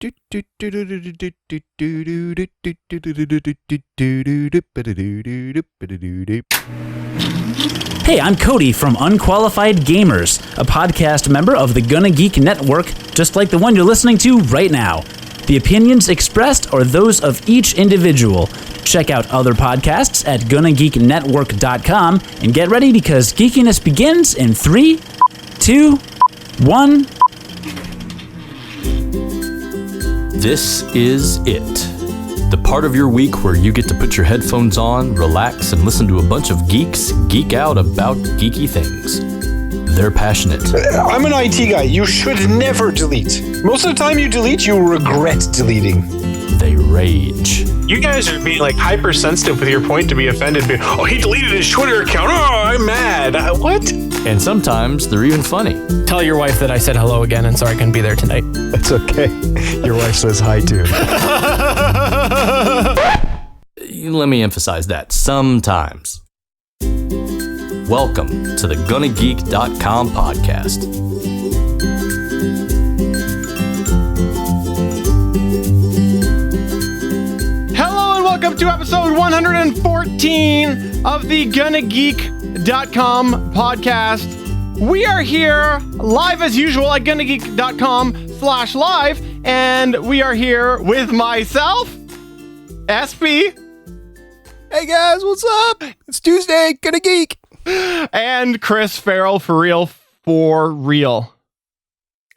Hey, I'm Cody from Unqualified Gamers, a podcast member of the Gonna Geek Network, just like the one you're listening to right now. The opinions expressed are those of each individual. Check out other podcasts at GonnaGeekNetwork.com and get ready because geekiness begins in 3, 2, 1. This is it. The part of your week where you get to put your headphones on, relax, and listen to a bunch of geeks geek out about geeky things. They're passionate. I'm an IT guy. You should never delete. Most of the time you delete, you regret deleting. They rage. You guys are being like hypersensitive with your point to be offended. Oh, he deleted his Twitter account. Oh, I'm mad. What? And sometimes they're even funny. Tell your wife that I said hello again and sorry I couldn't be there tonight. It's okay. Your wife says hi too. Let me emphasize that. Sometimes. Welcome to the GonnaGeek.com podcast. Hello and welcome to episode 114 of the GonnaGeek.com podcast. We are here live as usual at GonnaGeek.com/live, and we are here with myself, SP. Hey guys, what's up? It's Tuesday, Gonna Geek. And Chris Farrell, for real.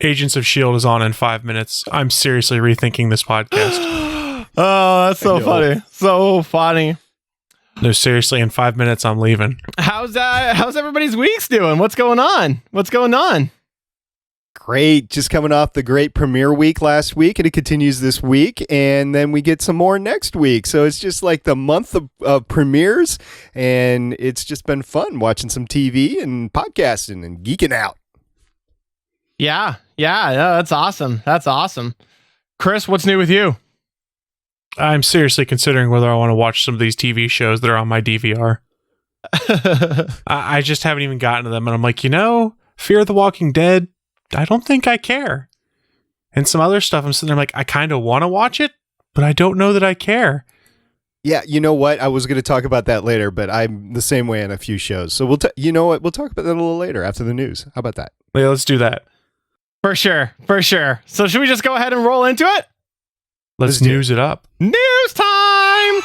Agents of S.H.I.E.L.D. is on in 5 minutes. I'm seriously rethinking this podcast. Oh, that's so funny. So funny. No, seriously, in 5 minutes, I'm leaving. How's everybody's weeks doing? What's going on? Great. Just coming off the great premiere week last week, and it continues this week, and then we get some more next week. So it's just like the month of premieres, and it's just been fun watching some TV and podcasting and geeking out. Yeah, that's awesome. Chris, what's new with you? I'm seriously considering whether I want to watch some of these TV shows that are on my DVR. I just haven't even gotten to them, and I'm like, Fear the Walking Dead, I don't think I care. And some other stuff, I'm sitting there like, I kind of want to watch it, but I don't know that I care. Yeah, you know what? I was going to talk about that later, but I'm the same way on a few shows. So you know what? We'll talk about that a little later after the news. How about that? Yeah, let's do that. For sure. So should we just go ahead and roll into it? Let's news it up. News time!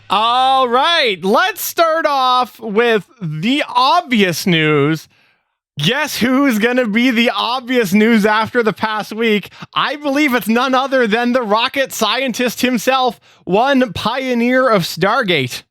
All right, let's start off with the obvious news. Guess who's going to be the obvious news after the past week? I believe it's none other than the rocket scientist himself, one pioneer of Stargate.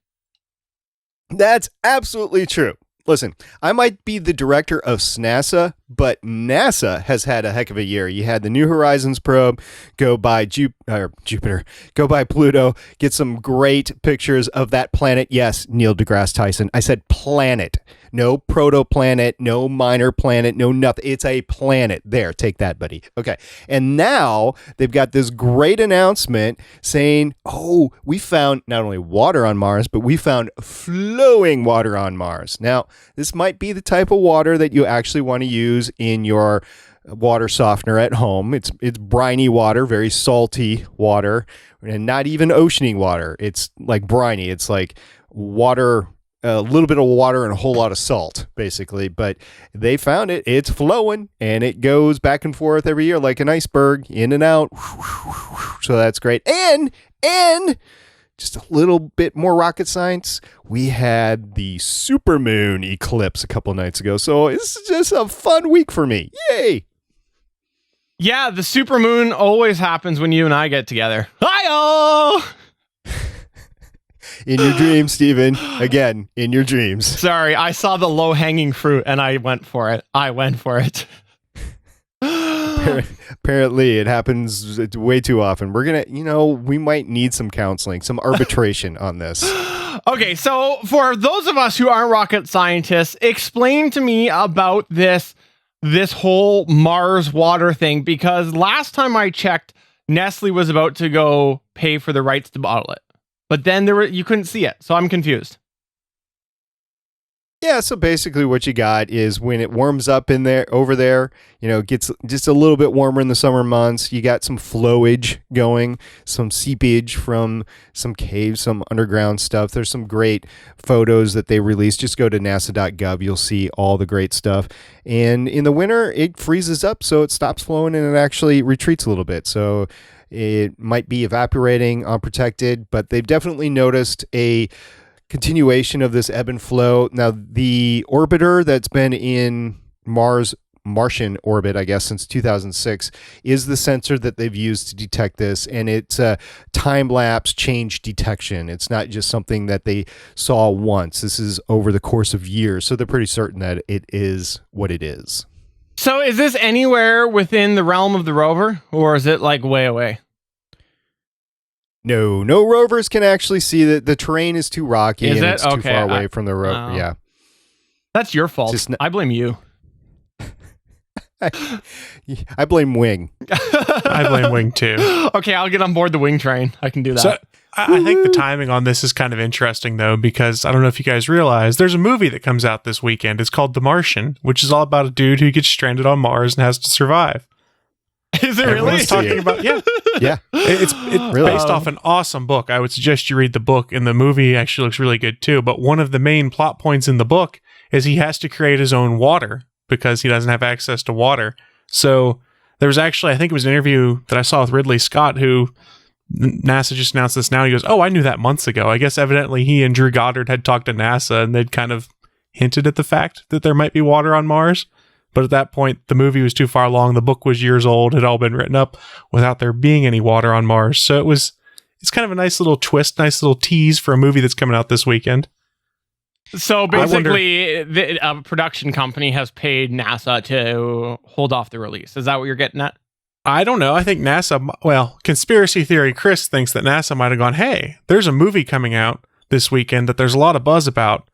That's absolutely true. Listen, I might be the director of NASA, but NASA has had a heck of a year. You had the New Horizons probe go by Jupiter, go by Pluto, get some great pictures of that planet. Yes, Neil deGrasse Tyson. I said planet. No protoplanet, no minor planet, no nothing. It's a planet. There, take that, buddy. Okay. And now they've got this great announcement saying, oh, we found not only water on Mars, but we found flowing water on Mars. Now, this might be the type of water that you actually want to use in your water softener at home. It's briny water, very salty water, and not even oceany water. It's like briny. It's like water, a little bit of water and a whole lot of salt, basically. But they found it. It's flowing, and it goes back and forth every year like an iceberg, in and out. So that's great. And just a little bit more rocket science. We had the supermoon eclipse a couple nights ago. So this is just a fun week for me. Yay! Yeah, the supermoon always happens when you and I get together. Hi-oh! In your dreams, Steven. Again, in your dreams. Sorry, I saw the low-hanging fruit and I went for it. Apparently, it happens way too often. We're going to, we might need some counseling, some arbitration on this. Okay, so for those of us who aren't rocket scientists, explain to me about this whole Mars water thing, because last time I checked, Nestle was about to go pay for the rights to bottle it. But then you couldn't see it. So I'm confused. Yeah, so basically what you got is when it warms up over there, gets just a little bit warmer in the summer months, you got some flowage going, some seepage from some caves, some underground stuff. There's some great photos that they released. Just go to nasa.gov, you'll see all the great stuff. And in the winter, it freezes up, so it stops flowing and it actually retreats a little bit. So it might be evaporating unprotected, but they've definitely noticed a continuation of this ebb and flow. Now, the orbiter that's been in Martian orbit, I guess, since 2006, is the sensor that they've used to detect this, and it's a time-lapse change detection. It's not just something that they saw once. This is over the course of years, so they're pretty certain that it is what it is. So is this anywhere within the realm of the rover, or is it like way away? No rovers can actually see that the terrain is too rocky and it's too far away from the rover. Yeah. That's your fault. I blame you. I blame Wing. I blame Wing too. Okay, I'll get on board the Wing train. I can do that. So I think the timing on this is kind of interesting, though, because I don't know if you guys realize there's a movie that comes out this weekend. It's called The Martian, which is all about a dude who gets stranded on Mars and has to survive. Is it Everyone's really? talking about Yeah. It's really based off an awesome book. I would suggest you read the book, and the movie actually looks really good too. But one of the main plot points in the book is he has to create his own water because he doesn't have access to water. So there was actually, I think it was an interview that I saw with Ridley Scott, who NASA just announced this now. He goes, "Oh, I knew that months ago." I guess evidently he and Drew Goddard had talked to NASA, and they'd kind of hinted at the fact that there might be water on Mars. But at that point, the movie was too far along. The book was years old. It had all been written up without there being any water on Mars. So it's kind of a nice little twist, nice little tease for a movie that's coming out this weekend. So basically, a production company has paid NASA to hold off the release. Is that what you're getting at? I don't know. I think NASA, conspiracy theory, Chris thinks that NASA might have gone, hey, there's a movie coming out this weekend that there's a lot of buzz about.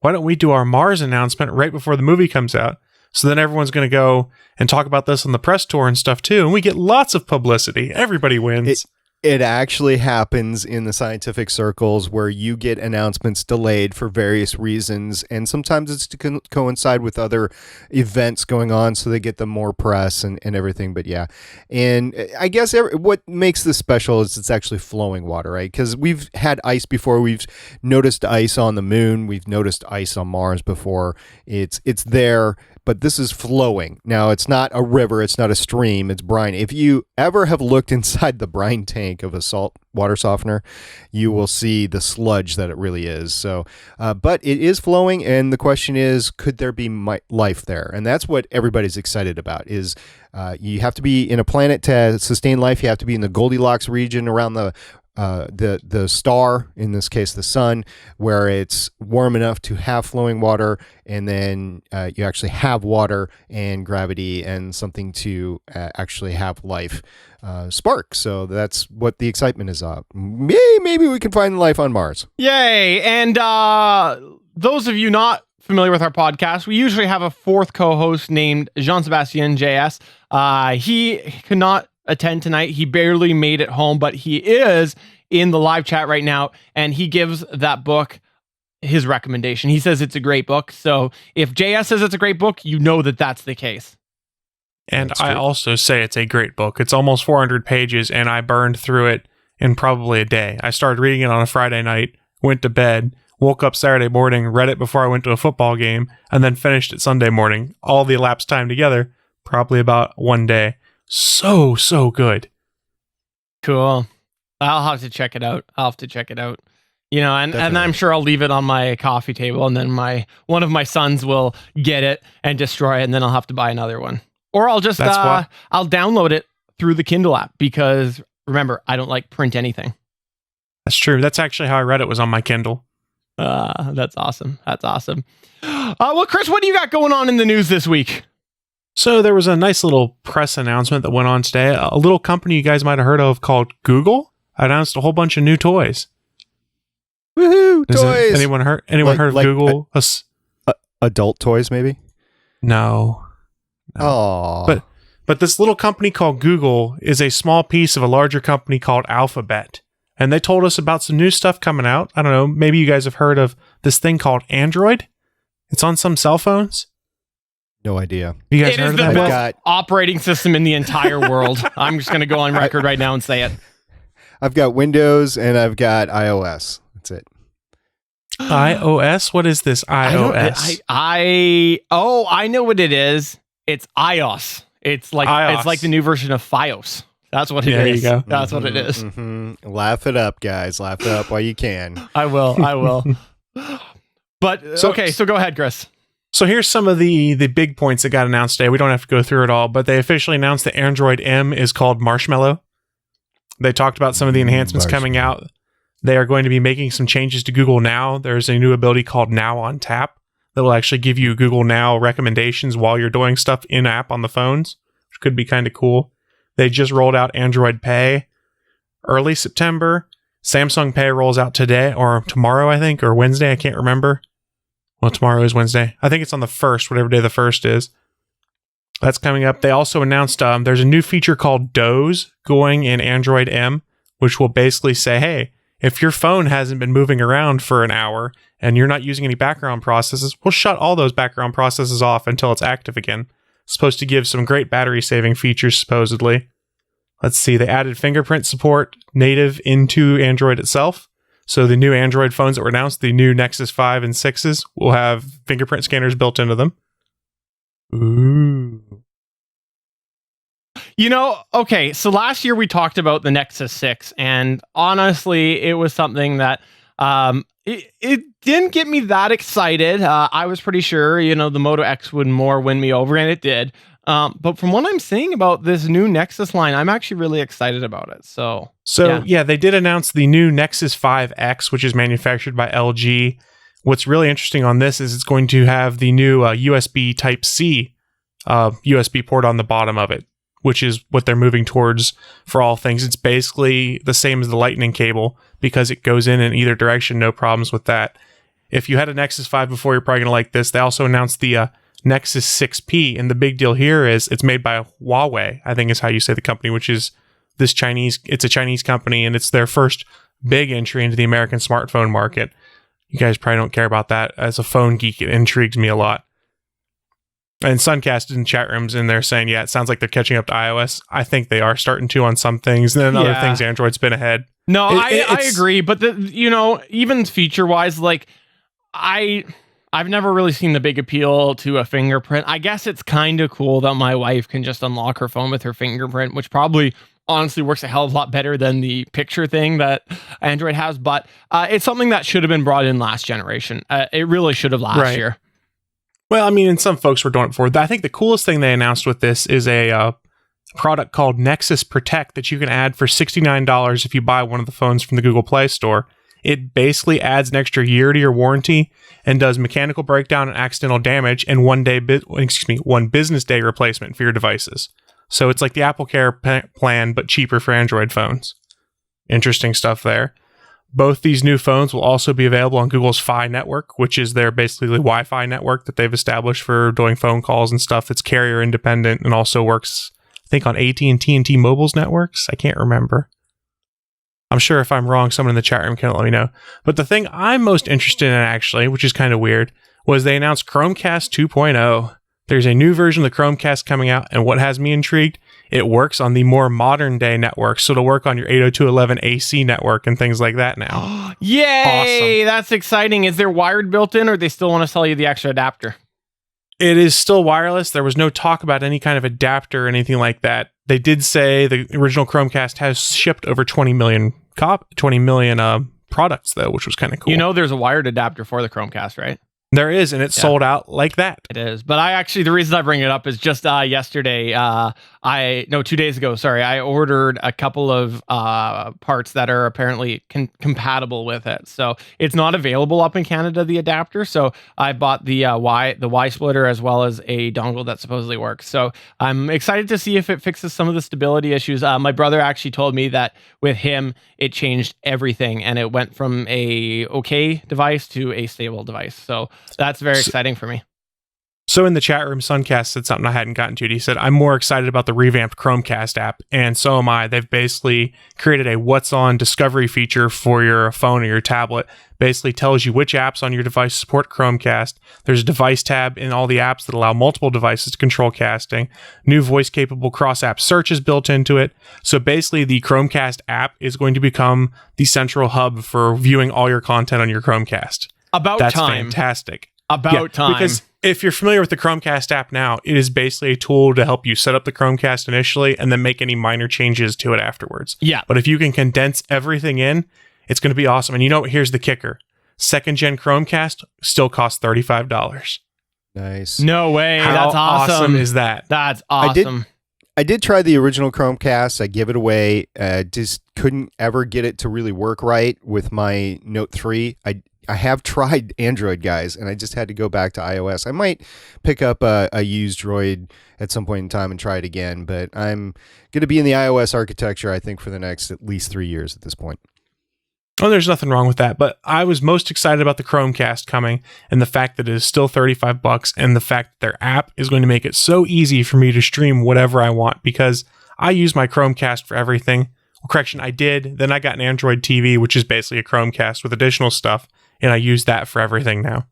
Why don't we do our Mars announcement right before the movie comes out? So then everyone's going to go and talk about this on the press tour and stuff too. And we get lots of publicity. Everybody wins. It actually happens in the scientific circles where you get announcements delayed for various reasons. And sometimes it's to coincide with other events going on, so they get the more press and everything. But yeah. And I guess what makes this special is it's actually flowing water, right? Because we've had ice before. We've noticed ice on the moon. We've noticed ice on Mars before. It's there. But this is flowing. Now, it's not a river. It's not a stream. It's brine. If you ever have looked inside the brine tank of a salt water softener, you will see the sludge that it really is. So, but it is flowing, and the question is, could there be life there? And that's what everybody's excited about. Is you have to be in a planet to sustain life. You have to be in the Goldilocks region around the star, in this case the sun, where it's warm enough to have flowing water, and then you actually have water and gravity and something to actually have life spark. So that's what the excitement is of. Maybe we can find life on Mars. Yay. And those of you not familiar with our podcast, we usually have a fourth co-host named Jean-Sebastien JS. He could not attend tonight. He barely made it home, but he is in the live chat right now, and he gives that book his recommendation. He says it's a great book. So if JS says it's a great book, you know that that's the case. And I also say it's a great book. It's almost 400 pages, and I burned through it in probably a day. I started reading it on a Friday night, went to bed, woke up Saturday morning, read it before I went to a football game, and then finished it Sunday morning. All the elapsed time together, probably about one day. So good. Cool. I'll have to check it out. You know, and I'm sure I'll leave it on my coffee table, and then one of my sons will get it and destroy it, and then I'll have to buy another one. Or I'll just I'll download it through the Kindle app, because remember, I don't like print anything. That's true. That's actually how I read it, was on my Kindle. That's awesome. Well, Chris, what do you got going on in the news this week? So there was a nice little press announcement that went on today. A little company you guys might have heard of called Google announced a whole bunch of new toys. Woohoo! Toys. Anyone heard of Google? Adult toys, maybe? No. Oh. But this little company called Google is a small piece of a larger company called Alphabet. And they told us about some new stuff coming out. I don't know, maybe you guys have heard of this thing called Android. It's on some cell phones. No idea. You guys It heard is of the that? best operating system in the entire world. I'm just going to go on record right now and say it. I've got Windows and I've got iOS. That's it. iOS? What is this iOS? I know what it is. It's iOS. It's like the new version of FiOS. That's what it is. There you go. That's what it is. Mm-hmm. Laugh it up, guys. Laugh it up while you can. I will. But So go ahead, Chris. So here's some of the big points that got announced today. We don't have to go through it all, but they officially announced that Android M is called Marshmallow. They talked about some of the enhancements coming out. They are going to be making some changes to Google Now. There's a new ability called Now on Tap that will actually give you Google Now recommendations while you're doing stuff in-app on the phones, which could be kind of cool. They just rolled out Android Pay early September. Samsung Pay rolls out today or tomorrow, I think, or Wednesday. I can't remember. Well, tomorrow is Wednesday. I think it's on the 1st, whatever day the 1st is. That's coming up. They also announced there's a new feature called Doze going in Android M, which will basically say, hey, if your phone hasn't been moving around for an hour and you're not using any background processes, we'll shut all those background processes off until it's active again. It's supposed to give some great battery saving features, supposedly. Let's see. They added fingerprint support native into Android itself. So the new Android phones that were announced, the new Nexus 5 and 6s, will have fingerprint scanners built into them. Ooh. Okay, so last year we talked about the Nexus 6, and honestly, it was something that it didn't get me that excited. I was pretty sure, the Moto X would more win me over, and it did. But from what I'm seeing about this new Nexus line, I'm actually really excited about it. So yeah, they did announce the new Nexus 5X, which is manufactured by LG. What's really interesting on this is it's going to have the new USB Type-C USB port on the bottom of it, which is what they're moving towards for all things. It's basically the same as the Lightning cable because it goes in either direction, no problems with that. If you had a Nexus 5 before, you're probably going to like this. They also announced the Nexus 6P, and the big deal here is it's made by Huawei, I think is how you say the company, which is it's a Chinese company, and it's their first big entry into the American smartphone market. You guys probably don't care about that. As a phone geek, it intrigues me a lot. And Suncast in chat rooms in there saying, yeah, it sounds like they're catching up to iOS. I think they are starting to on some things. And then other things, Android's been ahead. No, I agree. But, even feature-wise, like, I've never really seen the big appeal to a fingerprint. I guess it's kind of cool that my wife can just unlock her phone with her fingerprint, which probably honestly works a hell of a lot better than the picture thing that Android has. But it's something that should have been brought in last generation. It really should have last year. Well, I mean, and some folks were doing it before. I think the coolest thing they announced with this is a product called Nexus Protect that you can add for $69 if you buy one of the phones from the Google Play Store. It basically adds an extra year to your warranty and does mechanical breakdown and accidental damage and one business day replacement for your devices. So it's like the Apple Care plan, but cheaper for Android phones. Interesting stuff there. Both these new phones will also be available on Google's Fi network, which is their basically Wi-Fi network that they've established for doing phone calls and stuff that's carrier independent and also works, I think, on AT&T and T-Mobile's networks. I can't remember. I'm sure if I'm wrong, someone in the chat room can let me know. But the thing I'm most interested in, actually, which is kind of weird, was they announced Chromecast 2.0. There's a new version of the Chromecast coming out, and what has me intrigued, it works on the more modern day network, so it'll work on your 802.11ac network and things like that now. Yay! Awesome. That's exciting. Is there wired built in, or they still want to sell you the extra adapter? It is still wireless. There was no talk about any kind of adapter or anything like that. They did say the original Chromecast has shipped over 20 million products, though, which was kind of cool. There's a wired adapter for the Chromecast, right? There is, and it's sold out like that. It is. But the reason I bring it up is just yesterday, 2 days ago, sorry, I ordered a couple of parts that are apparently compatible with it. So it's not available up in Canada, the adapter. So I bought the Y splitter as well as a dongle that supposedly works. So I'm excited to see if it fixes some of the stability issues. My brother actually told me that with him, it changed everything and it went from a okay device to a stable device. So that's very exciting for me. So in the chat room, Suncast said something I hadn't gotten to. He said, I'm more excited about the revamped Chromecast app, and so am I. They've basically created a what's on discovery feature for your phone or your tablet. Basically tells you which apps on your device support Chromecast. There's a device tab in all the apps that allow multiple devices to control casting. New voice-capable cross-app search is built into it. So basically, the Chromecast app is going to become the central hub for viewing all your content on your Chromecast. That's Fantastic. Time. Because if you're familiar with the Chromecast app now, it is basically a tool to help you set up the Chromecast initially and then make any minor changes to it afterwards. Yeah. But if you can condense everything in, it's going to be awesome. And here's the kicker. Second gen Chromecast still costs $35. Nice. No way. How That's awesome. is that? That's awesome. I did try the original Chromecast. I give it away. Just couldn't ever get it to really work right with my Note 3. I have tried Android, guys, and I just had to go back to iOS. I might pick up a used Droid at some point in time and try it again, but I'm going to be in the iOS architecture, I think, for the next at least 3 years at this point. Oh, there's nothing wrong with that, but I was most excited about the Chromecast coming and the fact that it is still $35 and the fact that their app is going to make it so easy for me to stream whatever I want because I use my Chromecast for everything. Well, correction, I did. Then I got an Android TV, which is basically a Chromecast with additional stuff, and I use that for everything now.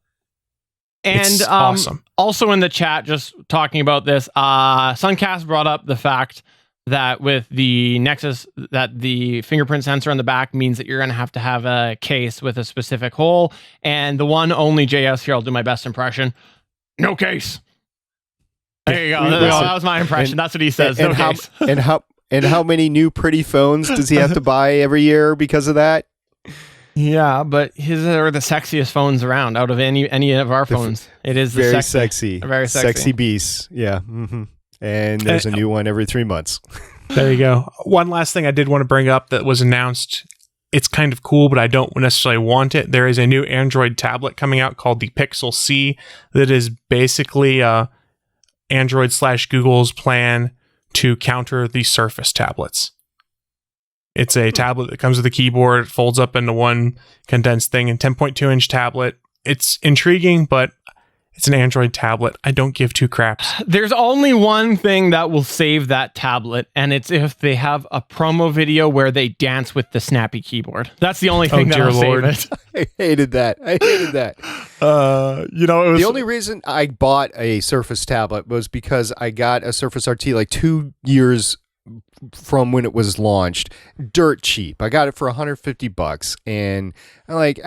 And it's awesome. Also in the chat, just talking about this, Suncast brought up the fact that with the Nexus, that the fingerprint sensor on the back means that you're going to have a case with a specific hole. And the one only JS here, I'll do my best impression. No case. There you go. That was my impression. That's what he says. No case. And how many new pretty phones does he have to buy every year because of that? Yeah, but his are the sexiest phones around out of any of our phones. It is the very sexy. Very sexy beast. Yeah. Mm-hmm. And there's a new one every 3 months. There you go. One last thing I did want to bring up that was announced. It's kind of cool, but I don't necessarily want it. There is a new Android tablet coming out called the Pixel C that is basically Android / Google's plan to counter the Surface tablets. It's a tablet that comes with a keyboard, folds up into one condensed thing, and 10.2-inch tablet. It's intriguing, but it's an Android tablet. I don't give two craps. There's only one thing that will save that tablet, and it's if they have a promo video where they dance with the snappy keyboard. That's the only thing that will save it. I hated that. It was the only reason I bought a Surface tablet was because I got a Surface RT like 2 years from when it was launched, dirt cheap. I got it for $150, and I'm like,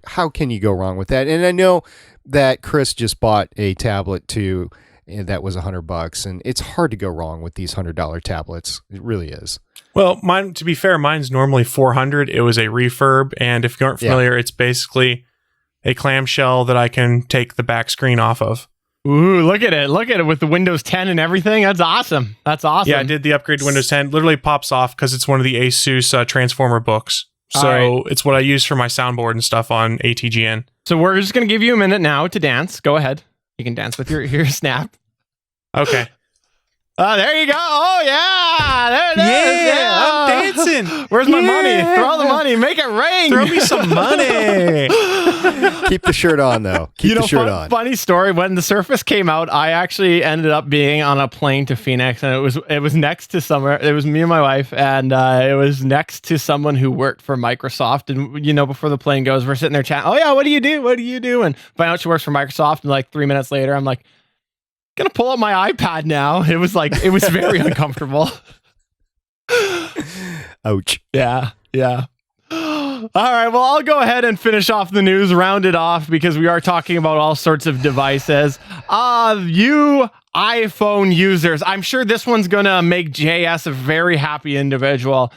how can you go wrong with that? And I know that Chris just bought a tablet too, and that was $100, and it's hard to go wrong with these $100 tablets. It really is. Well, mine, to be fair, mine's normally $400. It was a refurb, and if you aren't familiar, it's basically a clamshell that I can take the back screen off of. Ooh, look at it with the Windows 10 and everything. That's awesome. Yeah, I did the upgrade to Windows 10. Literally pops off because it's one of the Asus Transformer books. So It's what I use for my soundboard and stuff on ATGN. So we're just going to give you a minute now to dance. Go ahead. You can dance with your snap. Okay. There you go. Oh, yeah. There it is. Yeah, I'm dancing. Where's my money? Throw the money. Make it rain. Throw me some money. Keep the shirt on, though. Keep the shirt on. Funny story. When the Surface came out, I actually ended up being on a plane to Phoenix, and it was next to somewhere. It was me and my wife, and it was next to someone who worked for Microsoft. And, before the plane goes, we're sitting there chatting. Oh, yeah, what do you do? What do you do? And find out she works for Microsoft, and like 3 minutes later, I'm like, gonna pull up my iPad now. It was very uncomfortable. Ouch. Yeah. All right, well, I'll go ahead and finish off the news, round it off, because we are talking about all sorts of devices. You iPhone users, I'm sure this one's gonna make JS a very happy individual.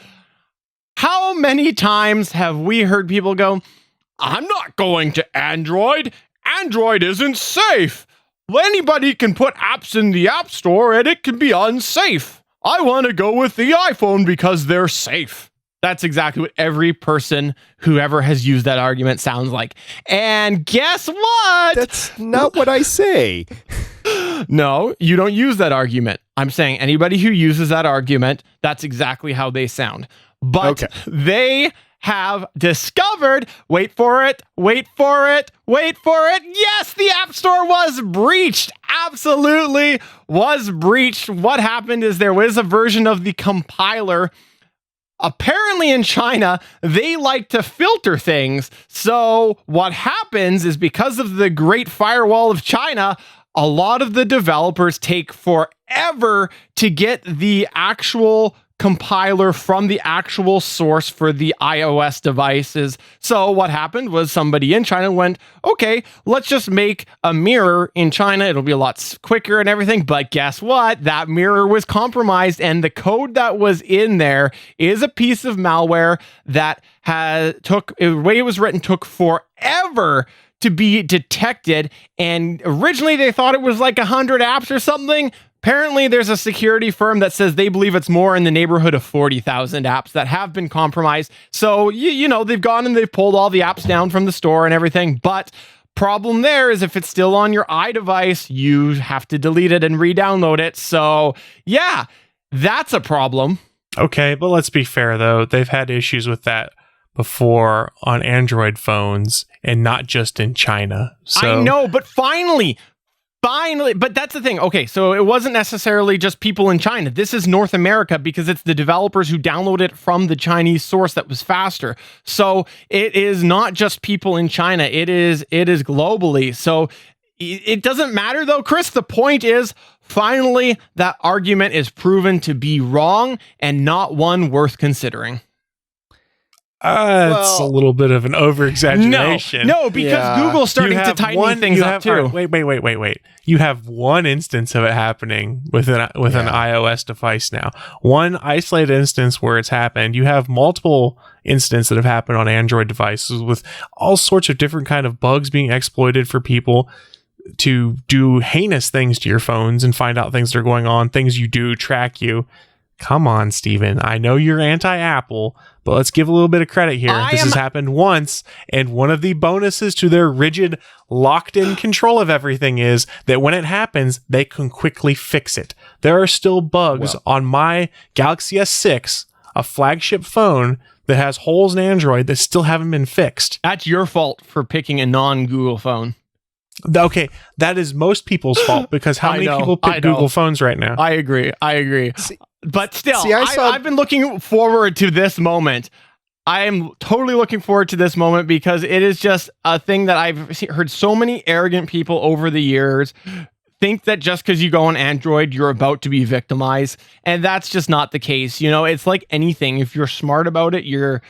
How many times have we heard people go, I'm not going to Android. Android isn't safe. Anybody can put apps in the App Store and it can be unsafe. I want to go with the iPhone because they're safe. That's exactly what every person who ever has used that argument sounds like. And guess what? That's not what I say. No, you don't use that argument. I'm saying anybody who uses that argument, that's exactly how they sound. But they have discovered, wait for it, yes, the App Store was breached. Absolutely was breached. What happened is there was a version of the compiler. Apparently in China, they like to filter things. So what happens is because of the Great Firewall of China, a lot of the developers take forever to get the actual compiler from the actual source for the iOS devices. So what happened was somebody in China went, okay, let's just make a mirror in China. It'll be a lot quicker and everything. But guess what? That mirror was compromised, and the code that was in there is a piece of malware that the way it was written took forever to be detected. And originally they thought it was like 100 apps or something. Apparently, there's a security firm that says they believe it's more in the neighborhood of 40,000 apps that have been compromised. So, you know, they've gone and they've pulled all the apps down from the store and everything. But problem there is if it's still on your iDevice, you have to delete it and re-download it. So, yeah, that's a problem. Okay, but let's be fair, though. They've had issues with that before on Android phones and not just in China. So, I know, but finally, but that's the thing. Okay, so it wasn't necessarily just people in China. This is North America because it's the developers who download it from the Chinese source that was faster. So it is not just people in China. It is globally. So it doesn't matter though, Chris. The point is, finally, that argument is proven to be wrong and not one worth considering. It's a little bit of an over-exaggeration. No, because Google's starting to tighten things up too. Wait. You have one instance of it happening with an iOS device now. One isolated instance where it's happened. You have multiple instances that have happened on Android devices with all sorts of different kind of bugs being exploited for people to do heinous things to your phones and find out things that are going on, things you do, track you. Come on, Steven. I know you're anti-Apple, but let's give a little bit of credit here. This has happened once, and one of the bonuses to their rigid, locked-in control of everything is that when it happens, they can quickly fix it. There are still bugs on my Galaxy S6, a flagship phone that has holes in Android that still haven't been fixed. That's your fault for picking a non-Google phone. Okay, that is most people's fault because how many people pick Google phones right now? I agree. But still, I've been looking forward to this moment. I am totally looking forward to this moment because it is just a thing that I've heard so many arrogant people over the years think that just because you go on Android, you're about to be victimized. And that's just not the case. You know, it's like anything. If you're smart about it, you're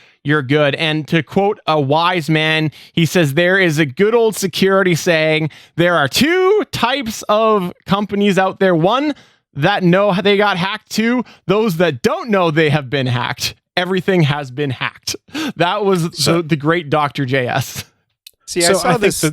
good. And to quote a wise man, he says, there is a good old security saying, there are two types of companies out there. One that know they got hacked, two, those that don't know they have been hacked. Everything has been hacked. That was the great Dr. JS. See, I saw this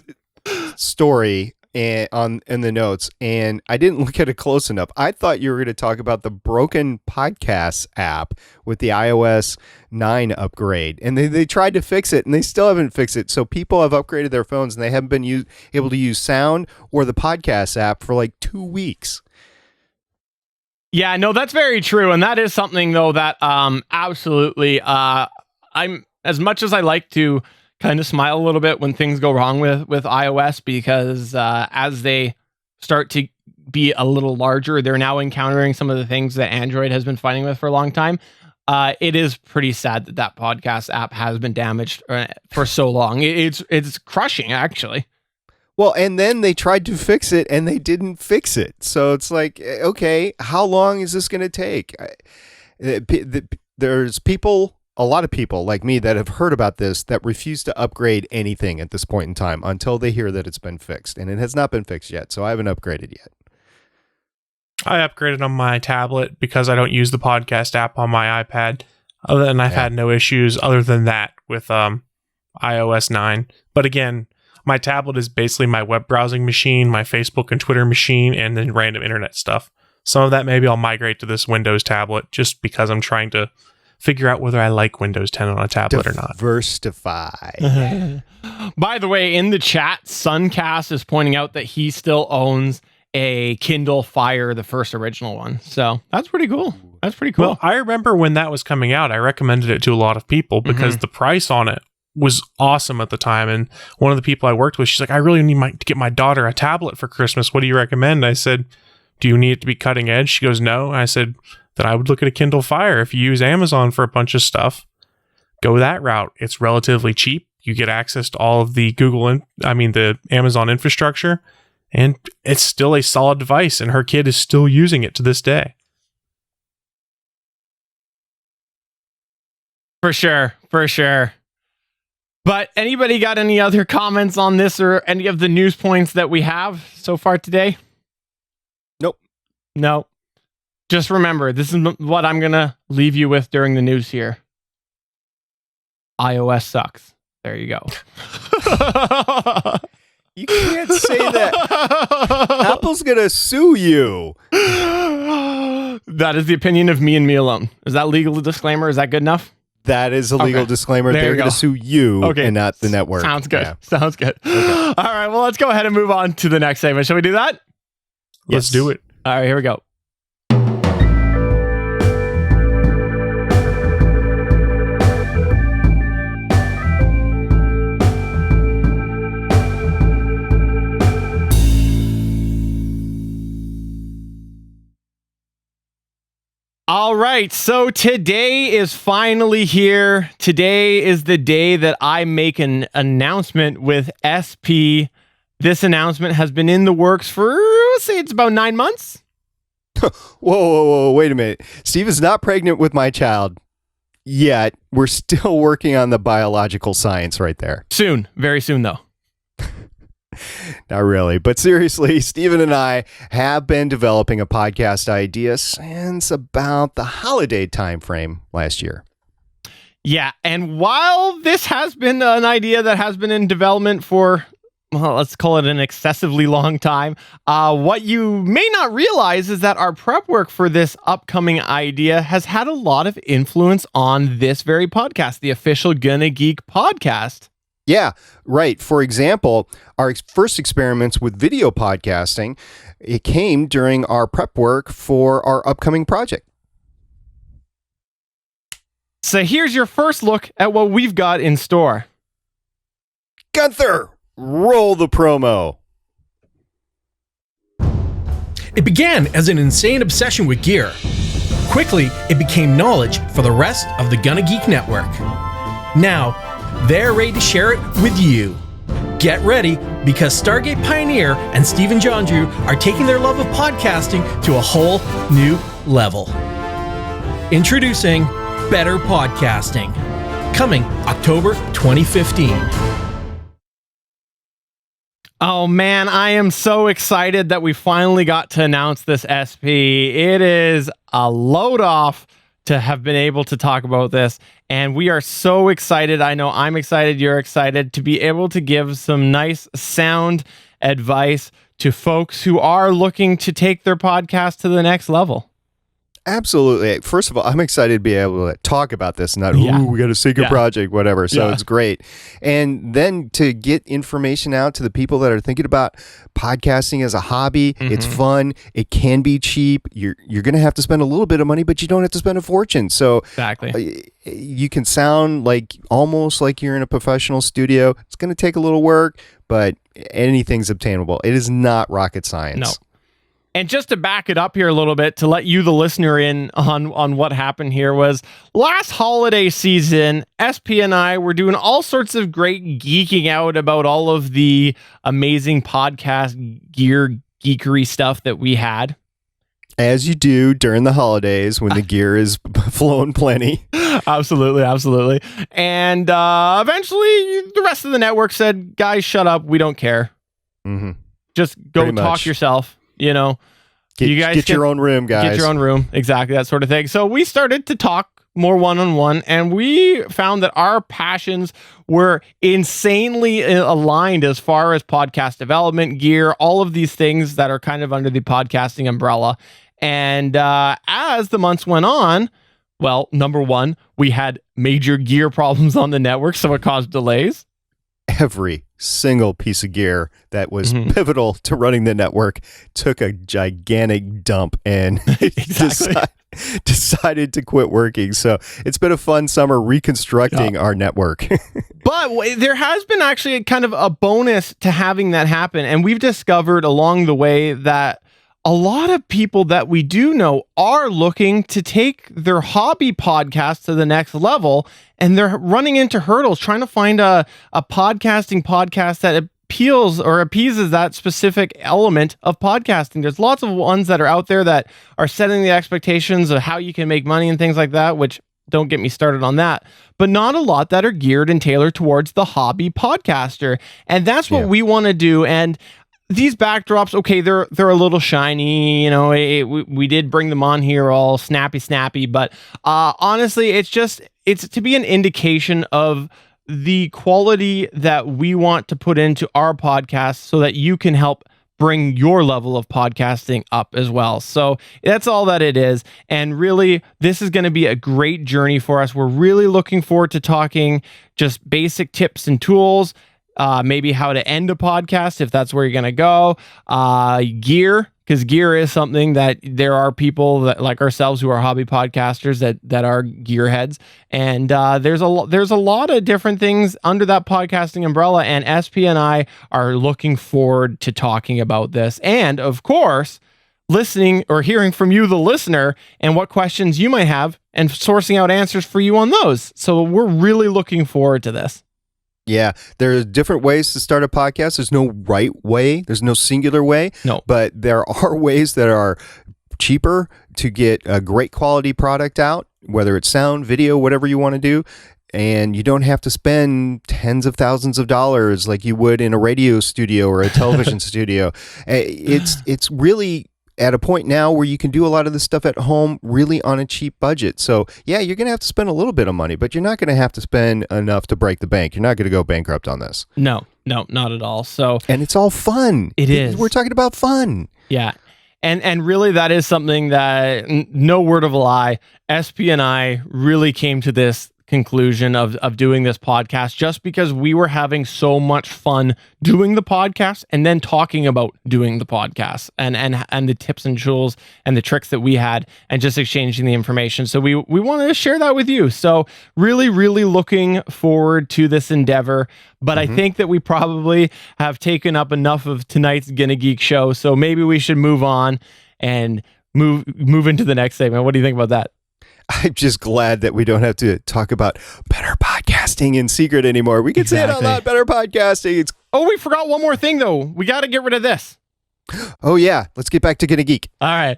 story in the notes, and I didn't look at it close enough. I thought you were going to talk about the broken podcasts app with the iOS 9 upgrade, and they tried to fix it, and they still haven't fixed it. So people have upgraded their phones, and they haven't been able to use sound or the podcast app for like 2 weeks. Yeah, no, that's very true. And that is something, though, that absolutely, I'm, as much as I like to kind of smile a little bit when things go wrong with iOS, because as they start to be a little larger, they're now encountering some of the things that Android has been fighting with for a long time. It is pretty sad that podcast app has been damaged for so long. It's crushing, actually. Well, and then they tried to fix it, and they didn't fix it. So it's like, okay, how long is this going to take? There's a lot of people like me that have heard about this that refuse to upgrade anything at this point in time until they hear that it's been fixed. And it has not been fixed yet, so I haven't upgraded yet. I upgraded on my tablet because I don't use the podcast app on my iPad. Other than I've had no issues other than that with iOS 9. But again, my tablet is basically my web browsing machine, my Facebook and Twitter machine, and then random internet stuff. Some of that maybe I'll migrate to this Windows tablet just because I'm trying to figure out whether I like Windows 10 on a tablet or not. Diversify. By the way, in the chat, Suncast is pointing out that he still owns a Kindle Fire, the first original one. So that's pretty cool. That's pretty cool. Well, I remember when that was coming out, I recommended it to a lot of people because the price on it was awesome at the time. And one of the people I worked with, she's like, I really need to get my daughter a tablet for Christmas. What do you recommend? I said, do you need it to be cutting edge? She goes, no. And I said, then I would look at a Kindle Fire. If you use Amazon for a bunch of stuff, go that route. It's relatively cheap. You get access to all of the the Amazon infrastructure, and it's still a solid device, and her kid is still using it to this day. For sure. But anybody got any other comments on this or any of the news points that we have so far today? Nope. No. Just remember, this is what I'm going to leave you with during the news here. iOS sucks. There you go. You can't say that. Apple's going to sue you. That is the opinion of me and me alone. Is that legal disclaimer? Is that good enough? That is a legal disclaimer. There They're you going go. to sue you and not the network. Sounds good. Yeah. Sounds good. Okay. All right. Well, let's go ahead and move on to the next segment. Shall we do that? Let's do it. All right. Here we go. All right, so today is finally here. Today is the day that I make an announcement with SP. This announcement has been in the works for, let's say it's about 9 months. Whoa, wait a minute. Steve is not pregnant with my child yet. We're still working on the biological science right there. Soon, very soon though. Not really, but seriously, Steven and I have been developing a podcast idea since about the holiday time frame last year. Yeah, and while this has been an idea that has been in development for, well, let's call it an excessively long time, what you may not realize is that our prep work for this upcoming idea has had a lot of influence on this very podcast, the official Gonna Geek podcast. Yeah, right. For example, our first experiments with video podcasting, it came during our prep work for our upcoming project. So here's your first look at what we've got in store. Gunther, roll the promo. It began as an insane obsession with gear. Quickly, it became knowledge for the rest of the Gonna Geek network. Now, they're ready to share it with you. Get ready, because Stargate Pioneer and Stephen Jonju are taking their love of podcasting to a whole new level. Introducing Better Podcasting, coming October 2015. Oh man, I am so excited that we finally got to announce this SP. It is a load off to have been able to talk about this, and we are so excited. I know I'm excited, you're excited to be able to give some nice sound advice to folks who are looking to take their podcast to the next level. Absolutely. First of all, I'm excited to be able to talk about this, not, Yeah. we got a secret project, whatever. So Yeah. it's great. And then to get information out to the people that are thinking about podcasting as a hobby. It's fun. It can be cheap. You're going to have to spend a little bit of money, but you don't have to spend a fortune. So Exactly. You can sound like almost like you're in a professional studio. It's going to take a little work, but anything's obtainable. It is not rocket science. No. And just to back it up here a little bit, to let you, the listener, in on what happened here was last holiday season, SP and I were doing all sorts of great geeking out about all of the amazing podcast gear geekery stuff that we had. As you do during the holidays when the gear is flowing plenty. Absolutely, absolutely. And eventually the rest of the network said, guys, shut up. We don't care. Mm-hmm. Just go Pretty talk much. yourself. You know, You guys get your own room, guys. Get your own room. Exactly. That sort of thing. So we started to talk more one-on-one, and we found that our passions were insanely aligned as far as podcast development, gear, all of these things that are kind of under the podcasting umbrella. And as the months went on, well, number one, we had major gear problems on the network, so it caused delays. every single piece of gear that was pivotal to running the network took a gigantic dump and decided to quit working. So it's been a fun summer reconstructing our network. But there has been actually kind of a bonus to having that happen. And we've discovered along the way that a lot of people that we do know are looking to take their hobby podcast to the next level, and they're running into hurdles trying to find a podcasting podcast that appeals or appeases that specific element of podcasting. There's lots of ones that are out there that are setting the expectations of how you can make money and things like that, which don't get me started on that, but not a lot that are geared and tailored towards the hobby podcaster. And that's what we want to do. And these backdrops, okay, they're a little shiny, you know, we did bring them on here all snappy, but honestly, it's to be an indication of the quality that we want to put into our podcast so that you can help bring your level of podcasting up as well. So that's all that it is. And really, this is going to be a great journey for us. We're really looking forward to talking just basic tips and tools, maybe how to end a podcast if that's where you're going to go, gear, because gear is something that there are people that like ourselves who are hobby podcasters that are gearheads, and there's a lot of different things under that podcasting umbrella, and SP and I are looking forward to talking about this, and of course listening or hearing from you, the listener, and what questions you might have and sourcing out answers for you on those. So we're really looking forward to this. Yeah, there's different ways to start a podcast. There's no right way. There's no singular way. No. But there are ways that are cheaper to get a great quality product out, whether it's sound, video, whatever you want to do. And you don't have to spend tens of thousands of dollars like you would in a radio studio or a television studio. It's really at a point now where you can do a lot of this stuff at home really on a cheap budget. So yeah, you're going to have to spend a little bit of money, but you're not going to have to spend enough to break the bank. You're not going to go bankrupt on this. No, not at all. So, and it's all fun. It is. We're talking about fun. Yeah. And really that is something that, no word of a lie, SP and I really came to this conclusion of doing this podcast just because we were having so much fun doing the podcast and then talking about doing the podcast and the tips and tools and the tricks that we had and just exchanging the information. So we wanted to share that with you. So really looking forward to this endeavor. But I think that we probably have taken up enough of tonight's Gonna Geek show. So maybe we should move on and move into the next segment. What do you think about that? I'm just glad that we don't have to talk about better podcasting in secret anymore. We can say it out loud, better podcasting. Oh, we forgot one more thing, though. We got to get rid of this. Oh, yeah. Let's get back to Gonna Geek. All right.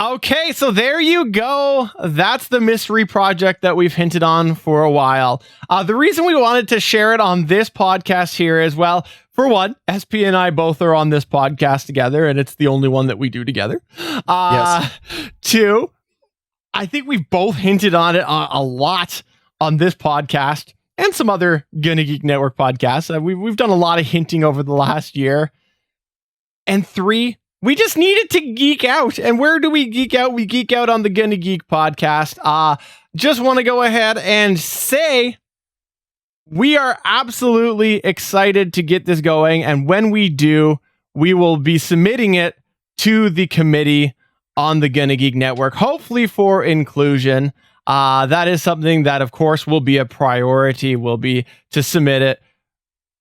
Okay, so there you go. That's the mystery project that we've hinted on for a while. The reason we wanted to share it on this podcast here is, well, for one, SP and I both are on this podcast together, and it's the only one that we do together. Yes. Two, I think we've both hinted on it a lot on this podcast and some other Gonna Geek Network podcasts. We've done a lot of hinting over the last year. And three, we just needed to geek out. And where do we geek out? We geek out on the Gonna Geek podcast. Just want to go ahead and say we are absolutely excited to get this going. And when we do, we will be submitting it to the committee on the Gonna Geek Network, hopefully for inclusion. That is something that, of course, will be a priority, will be to submit it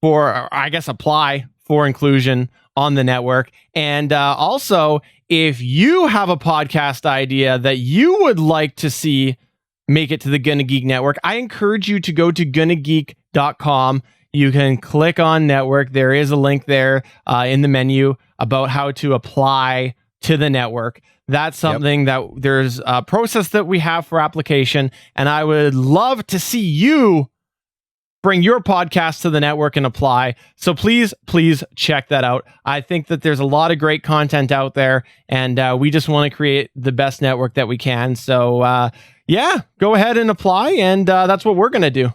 for, I guess, apply for inclusion on the network. And also, if you have a podcast idea that you would like to see make it to the Gonna Geek Network, I encourage you to go to gonnageek.com. You can click on network. There is a link there in the menu about how to apply to the network. That's something that there's a process that we have for application, and I would love to see you bring your podcast to the network and apply. So please check that out. I think that there's a lot of great content out there, and we just want to create the best network that we can. So go ahead and apply, and that's what we're going to do.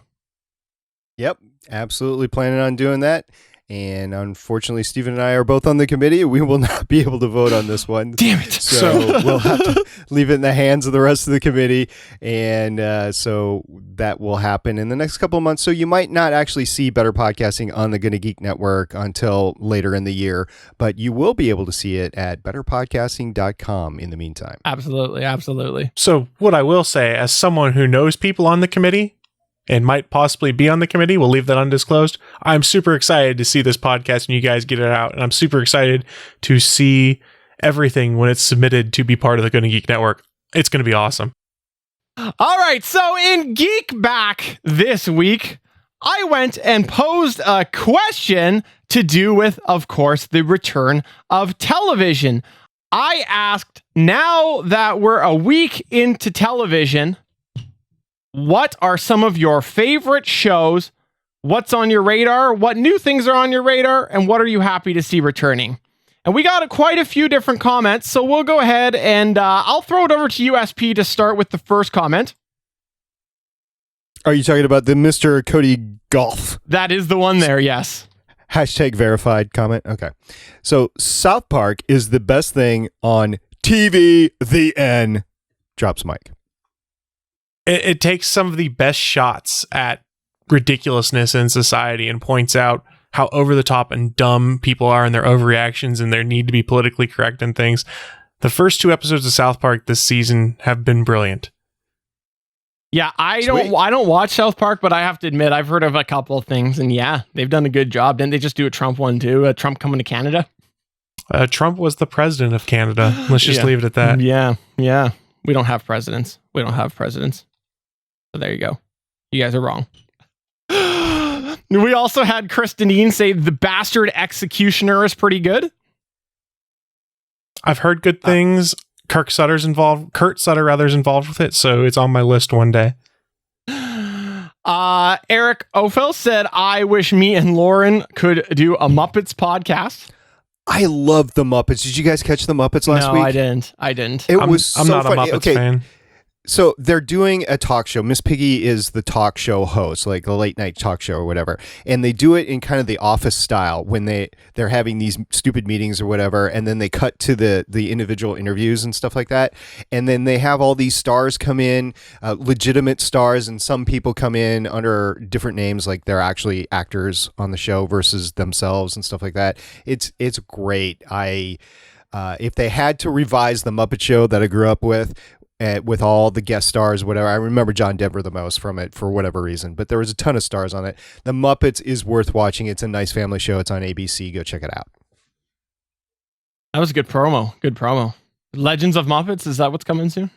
Yep, absolutely planning on doing that. And unfortunately, Stephen and I are both on the committee. We will not be able to vote on this one. Damn it. So we'll have to leave it in the hands of the rest of the committee. And so that will happen in the next couple of months. So you might not actually see Better Podcasting on the Gonna Geek Network until later in the year, but you will be able to see it at betterpodcasting.com in the meantime. Absolutely. Absolutely. So what I will say, as someone who knows people on the committee and might possibly be on the committee, we'll leave that undisclosed. I'm super excited to see this podcast and you guys get it out. And I'm super excited to see everything when it's submitted to be part of the Gonna Geek Network. It's going to be awesome. All right. So in Geek Back this week, I went and posed a question to do with, of course, the return of television. I asked, now that we're a week into television, what are some of your favorite shows? What's on your radar? What new things are on your radar? And what are you happy to see returning? And we got quite a few different comments, so we'll go ahead and I'll throw it over to USP to start with the first comment. Are you talking about the Mr. Cody Golf? That is the one there, yes. Hashtag verified comment. Okay. So South Park is the best thing on TV. The N. Drops mic. It takes some of the best shots at ridiculousness in society and points out how over the top and dumb people are and their overreactions and their need to be politically correct and things. The first 2 episodes of South Park this season have been brilliant. Yeah, I don't watch South Park, but I have to admit I've heard of a couple of things, and yeah, they've done a good job. Didn't they just do a Trump one too? Trump coming to Canada? Trump was the president of Canada. Let's just leave it at that. Yeah. We don't have presidents. So there you go. You guys are wrong. We also had Kristen Dean say The Bastard Executioner is pretty good. I've heard good things. Kurt Sutter's involved with it, so it's on my list one day. Eric Ophel said, I wish me and Lauren could do a Muppets podcast. I love the Muppets. Did you guys catch the Muppets last week? No, I didn't. It was so not funny. a Muppets fan. So they're doing a talk show. Miss Piggy is the talk show host, like the late night talk show or whatever. And they do it in kind of the Office style when they're having these stupid meetings or whatever. And then they cut to the individual interviews and stuff like that. And then they have all these stars come in, legitimate stars, and some people come in under different names, like they're actually actors on the show versus themselves and stuff like that. It's great. If they had to revise the Muppet Show that I grew up with all the guest stars, whatever. I remember John Denver the most from it for whatever reason, but there was a ton of stars on it. The Muppets is worth watching. It's a nice family show. It's on ABC. Go check it out. That was a good promo. Legends of Muppets, is that what's coming soon?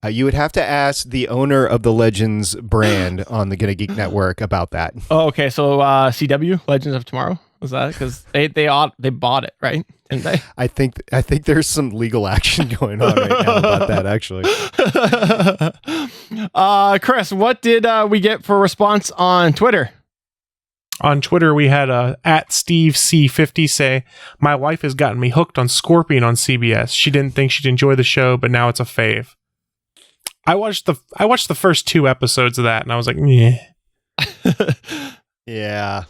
You would have to ask the owner of the Legends brand on the Gonna Geek Network about that. Oh, okay. So CW, Legends of Tomorrow, was that? Because they bought it, right? Didn't they? I think there's some legal action going on right now about that, actually. Chris, what did we get for response on Twitter? On Twitter, we had at SteveC50 say, my wife has gotten me hooked on Scorpion on CBS. She didn't think she'd enjoy the show, but now it's a fave. I watched the first 2 episodes of that, and I was like, meh. Yeah.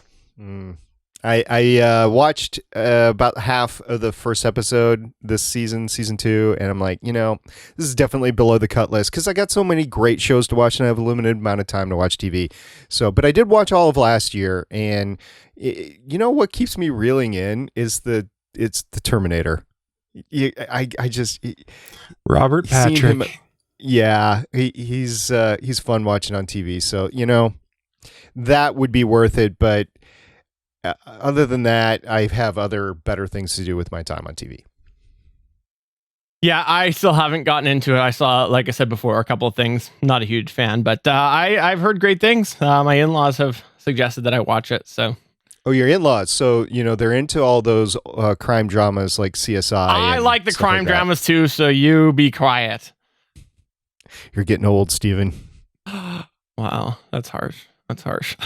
I watched about half of the first episode this season 2, and I'm like, this is definitely below the cut list because I got so many great shows to watch and I have a limited amount of time to watch TV. So, but I did watch all of last year, and what keeps me reeling in is it's the Terminator. Robert Patrick. Yeah, he's fun watching on TV. So, that would be worth it. But other than that, I have other better things to do with my time on TV. Yeah, I still haven't gotten into it. I saw, like I said before, a couple of things. Not a huge fan, but I've heard great things. My in-laws have suggested that I watch it. So. Oh, your in-laws. So, they're into all those crime dramas like CSI. I like the crime dramas too, so you be quiet. You're getting old, Steven. Wow, that's harsh.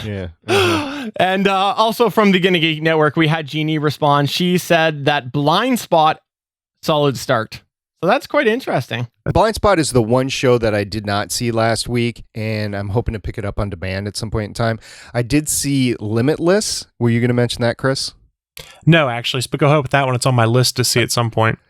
Yeah. And also from the Gonna Geek Network, we had Jeannie respond. She said that Blind Spot, solid start. So that's quite interesting. Blind Spot is the one show that I did not see last week, and I'm hoping to pick it up on demand at some point in time. I did see Limitless. Were you going to mention that, Chris? No, actually, but go ahead with that one. It's on my list to see at some point.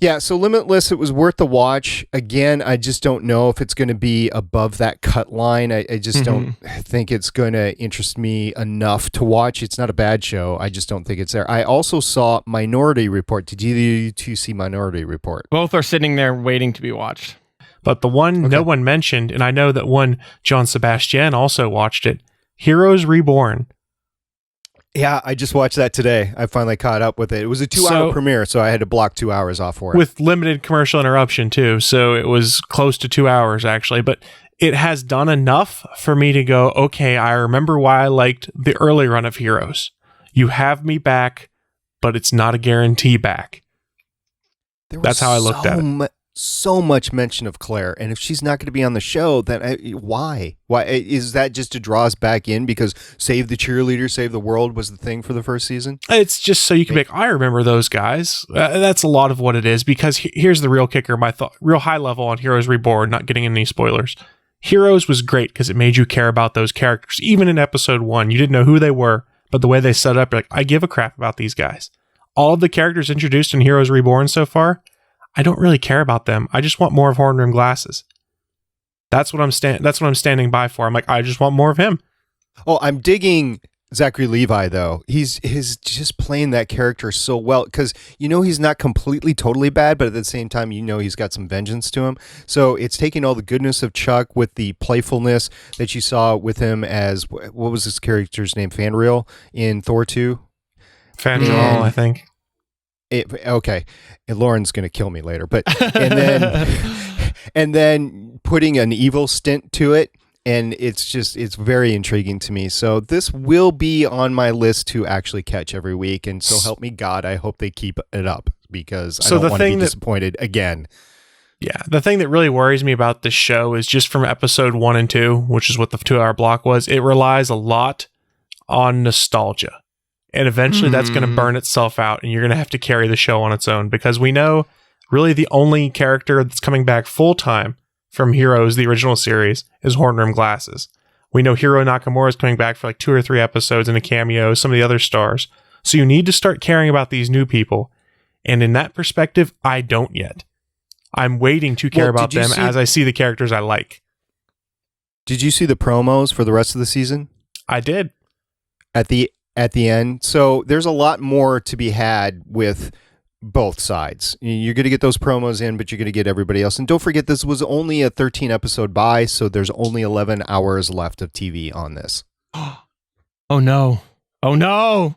Yeah, so Limitless, it was worth the watch. Again, I just don't know if it's going to be above that cut line. I just don't think it's going to interest me enough to watch. It's not a bad show. I just don't think it's there. I also saw Minority Report. Did you two see Minority Report? Both are sitting there waiting to be watched. But the one no one mentioned, and I know that one John Sebastian also watched it, Heroes Reborn. Yeah, I just watched that today. I finally caught up with it. It was a 2-hour premiere, so I had to block 2 hours off for it. With limited commercial interruption, too. So it was close to 2 hours, actually. But it has done enough for me to go, okay, I remember why I liked the early run of Heroes. You have me back, but it's not a guarantee back. That's how I looked at it. So much mention of Claire, and if she's not going to be on the show, then why? Why is that just to draw us back in? Because Save the Cheerleader, Save the World was the thing for the first season. It's just so you can make. I remember those guys. That's a lot of what it is. Because here's the real kicker. My thought, real high level on Heroes Reborn. Not getting any spoilers. Heroes was great because it made you care about those characters. Even in episode 1, you didn't know who they were, but the way they set up, you're like, I give a crap about these guys. All of the characters introduced in Heroes Reborn so far, I don't really care about them. I just want more of Horn Rim Glasses. That's what I'm standing by for. I'm like, I just want more of him. Oh, I'm digging Zachary Levi though. He's just playing that character so well because he's not completely totally bad, but at the same time he's got some vengeance to him. So it's taking all the goodness of Chuck with the playfulness that you saw with him as what was his character's name? Fanriel in Thor 2. Fanriel, I think. Okay, and Lauren's gonna kill me later, but and then putting an evil stint to it, and it's very intriguing to me. So this will be on my list to actually catch every week, and so help me God, I hope they keep it up because I don't want to be disappointed again. Yeah, the thing that really worries me about this show is just from episode 1 and 2, which is what the 2-hour block was. It relies a lot on nostalgia. And eventually that's going to burn itself out and you're going to have to carry the show on its own because we know really the only character that's coming back full time from Heroes, the original series, is Horn Rim Glasses. We know Hiro Nakamura is coming back for like 2 or 3 episodes in a cameo, some of the other stars. So you need to start caring about these new people. And in that perspective, I don't yet. I'm waiting to care about them as I see the characters I like. Did you see the promos for the rest of the season? I did. At the end. So there's a lot more to be had with both sides. You're going to get those promos in, but you're going to get everybody else. And don't forget, this was only a 13 episode buy, so there's only 11 hours left of TV on this. Oh no. Oh no.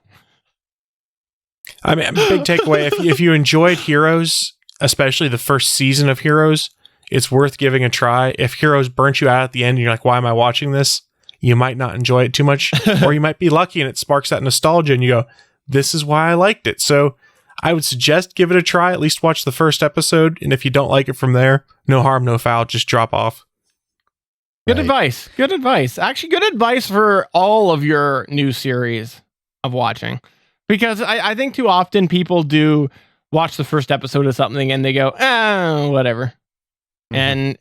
I mean, big takeaway. If you enjoyed Heroes, especially the first season of Heroes, it's worth giving a try. If Heroes burnt you out at the end and you're like, why am I watching this? You might not enjoy it too much, or you might be lucky and it sparks that nostalgia and you go, this is why I liked it. So I would suggest give it a try, at least watch the first episode. And if you don't like it from there, no harm, no foul, just drop off. Good advice. Good advice. Actually, good advice for all of your new series of watching. Because I think too often people do watch the first episode of something and they go, whatever. And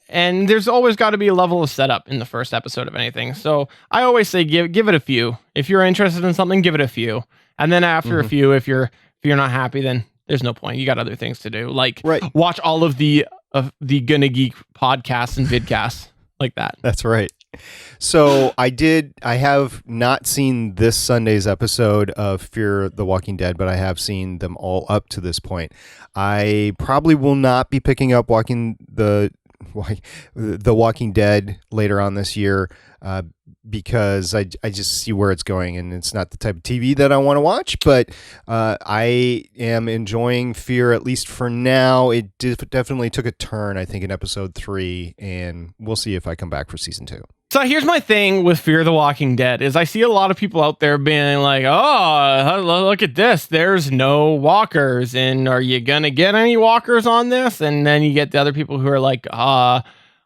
there's always got to be a level of setup in the first episode of anything. So I always say give it a few. If you're interested in something, give it a few. And then after a few, if you're not happy, then there's no point. You got other things to do. Like watch all of the Gonna Geek podcasts and vidcasts like that. That's right. So I have not seen this Sunday's episode of Fear the Walking Dead, but I have seen them all up to this point. I probably will not be picking up the Walking Dead later on this year because I just see where it's going, and it's not the type of TV that I want to watch, but I am enjoying Fear, at least for now. It definitely took a turn, I think, in episode 3, and we'll see if I come back for season 2. So here's my thing with Fear the Walking Dead is I see a lot of people out there being like, oh, look at this. There's no walkers. And are you going to get any walkers on this? And then you get the other people who are like,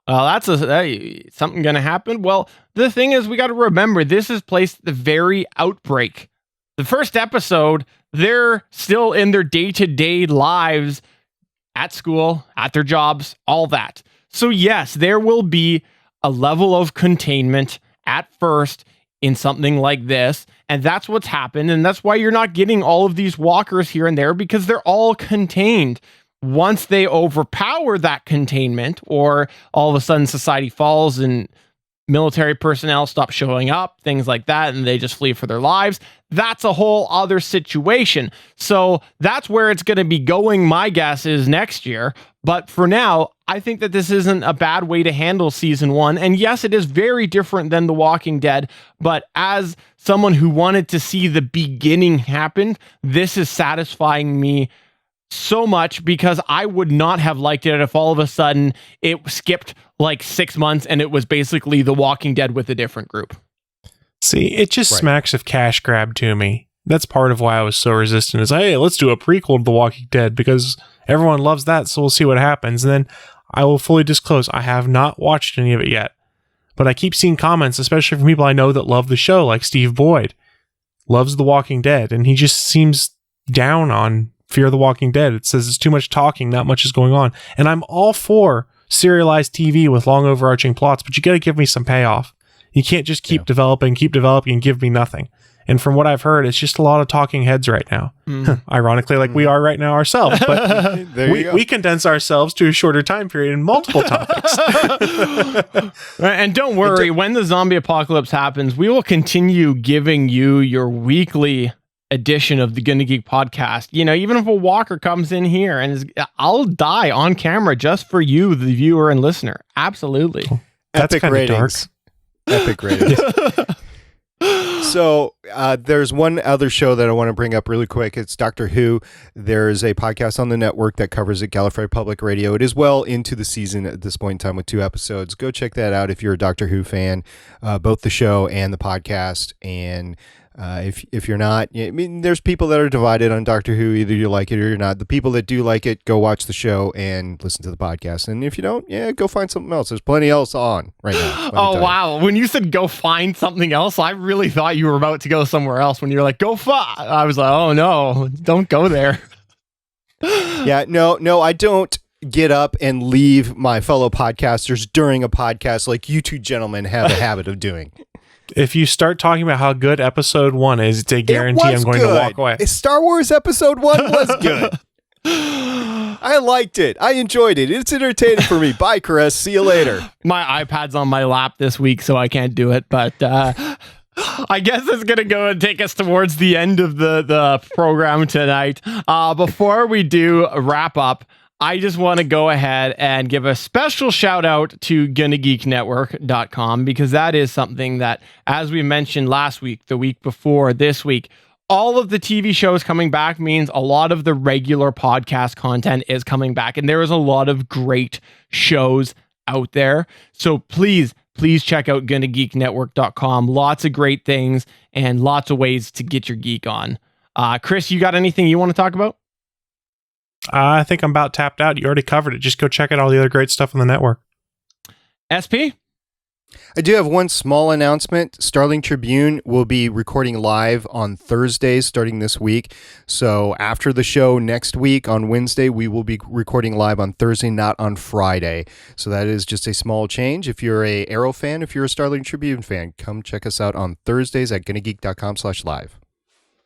that's something going to happen. Well, the thing is, we got to remember this is placed at the very outbreak. The first episode, they're still in their day-to-day lives at school, at their jobs, all that. So yes, there will be a level of containment at first in something like this, and that's what's happened, and that's why you're not getting all of these walkers here and there, because they're all contained. Once they overpower that containment, or all of a sudden society falls and military personnel stop showing up, things like that, and they just flee for their lives, that's a whole other situation. So that's where it's going to be going, my guess is next year. But for now, I think that this isn't a bad way to handle season 1. And yes, it is very different than The Walking Dead, but as someone who wanted to see the beginning happen, this is satisfying me so much, because I would not have liked it if all of a sudden it skipped like 6 months and it was basically The Walking Dead with a different group. See, it just smacks of cash grab to me. That's part of why I was so resistant, is, hey, let's do a prequel to The Walking Dead because everyone loves that, so we'll see what happens. And then I will fully disclose, I have not watched any of it yet, but I keep seeing comments, especially from people I know that love the show, like Steve Boyd loves The Walking Dead, and he just seems down on Fear the Walking Dead. It says it's too much talking, not much is going on. And I'm all for serialized TV with long overarching plots, but you got to give me some payoff. You can't just keep developing and give me nothing. And from what I've heard, it's just a lot of talking heads right now. Ironically, like we are right now ourselves. But we condense ourselves to a shorter time period in multiple topics. And don't worry, when the zombie apocalypse happens, we will continue giving you your weekly edition of the Gonna Geek podcast. You know, even if a walker comes in here and I'll die on camera just for you, the viewer and listener. Absolutely. That's Epic ratings. Epic ratings. So there's one other show that I want to bring up really quick. It's Doctor Who. There's a podcast on the network that covers it, Gallifrey Public Radio. It is well into the season at this point in time with 2 episodes. Go check that out if you're a Doctor Who fan, both the show and the podcast. And if you're not, I mean, there's people that are divided on Doctor Who. Either you like it or you're not. The people that do like it, go watch the show and listen to the podcast. And if you don't, go find something else. There's plenty else on right now. Oh, wow. When you said go find something else, I really thought you were about to go somewhere else. When you're like, go find, I was like, oh no, don't go there. No, I don't get up and leave my fellow podcasters during a podcast like you two gentlemen have a habit of doing. If you start talking about how good episode 1 is, it's a guarantee I'm going to walk away. Star Wars episode 1 was good. I liked it. I enjoyed it. It's entertaining for me. Bye, Chris. See you later. My iPad's on my lap this week, so I can't do it, but I guess it's going to go and take us towards the end of the program tonight. Before we do wrap up, I just want to go ahead and give a special shout out to GonnaGeekNetwork.com, because that is something that, as we mentioned last week, the week before, this week, all of the TV shows coming back means a lot of the regular podcast content is coming back, and there is a lot of great shows out there. So please check out GonnaGeekNetwork.com. Lots of great things and lots of ways to get your geek on. Chris, you got anything you want to talk about? I think I'm about tapped out. You already covered it. Just go check out all the other great stuff on the network. SP? I do have one small announcement. Starling Tribune will be recording live on Thursdays starting this week. So after the show next week on Wednesday, we will be recording live on Thursday, not on Friday. So that is just a small change. If you're a Arrow fan, if you're a Starling Tribune fan, come check us out on Thursdays at GonnaGeek.com/live.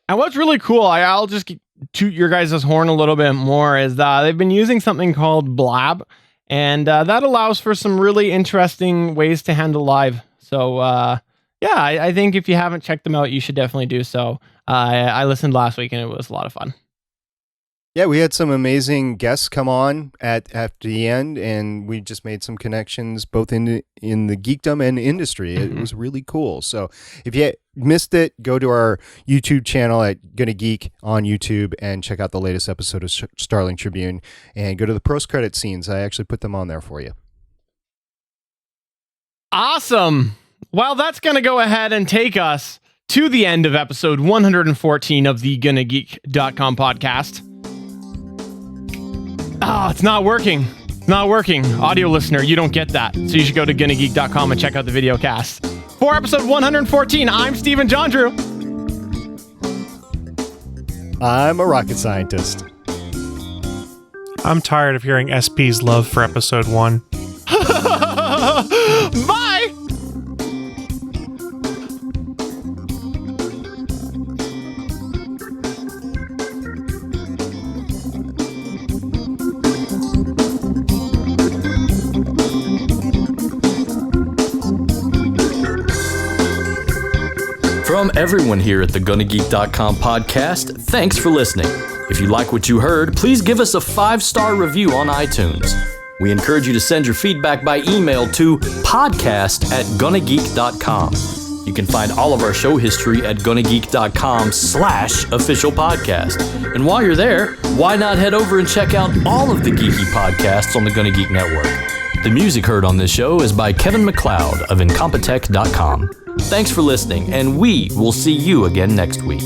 And what's really cool, I'll just toot your guys' horn a little bit more, is that they've been using something called Blab, and that allows for some really interesting ways to handle live. So I think if you haven't checked them out, you should definitely do so. I listened last week and it was a lot of fun. Yeah, we had some amazing guests come on at the end, and we just made some connections both in the geekdom and industry. It was really cool. So if you missed it, go to our YouTube channel at Gonna Geek on YouTube and check out the latest episode of Starling Tribune, and go to the post-credit scenes. I actually put them on there for you. Awesome. Well, that's going to go ahead and take us to the end of episode 114 of the GonnaGeek.com podcast. Oh, it's not working. It's not working. Audio listener, you don't get that. So you should go to GonnaGeek.com and check out the video cast. For episode 114, I'm Stephen John Drew. I'm a rocket scientist. I'm tired of hearing SP's love for episode 1. Bye! From everyone here at the GonnaGeek.com podcast, thanks for listening. If you like what you heard, please give us a 5-star review on iTunes. We encourage you to send your feedback by email to podcast@GonnaGeek.com. You can find all of our show history at GonnaGeek.com/official podcast. And while you're there, why not head over and check out all of the geeky podcasts on the Gonna Geek Network. The music heard on this show is by Kevin MacLeod of Incompetech.com. Thanks for listening, and we will see you again next week.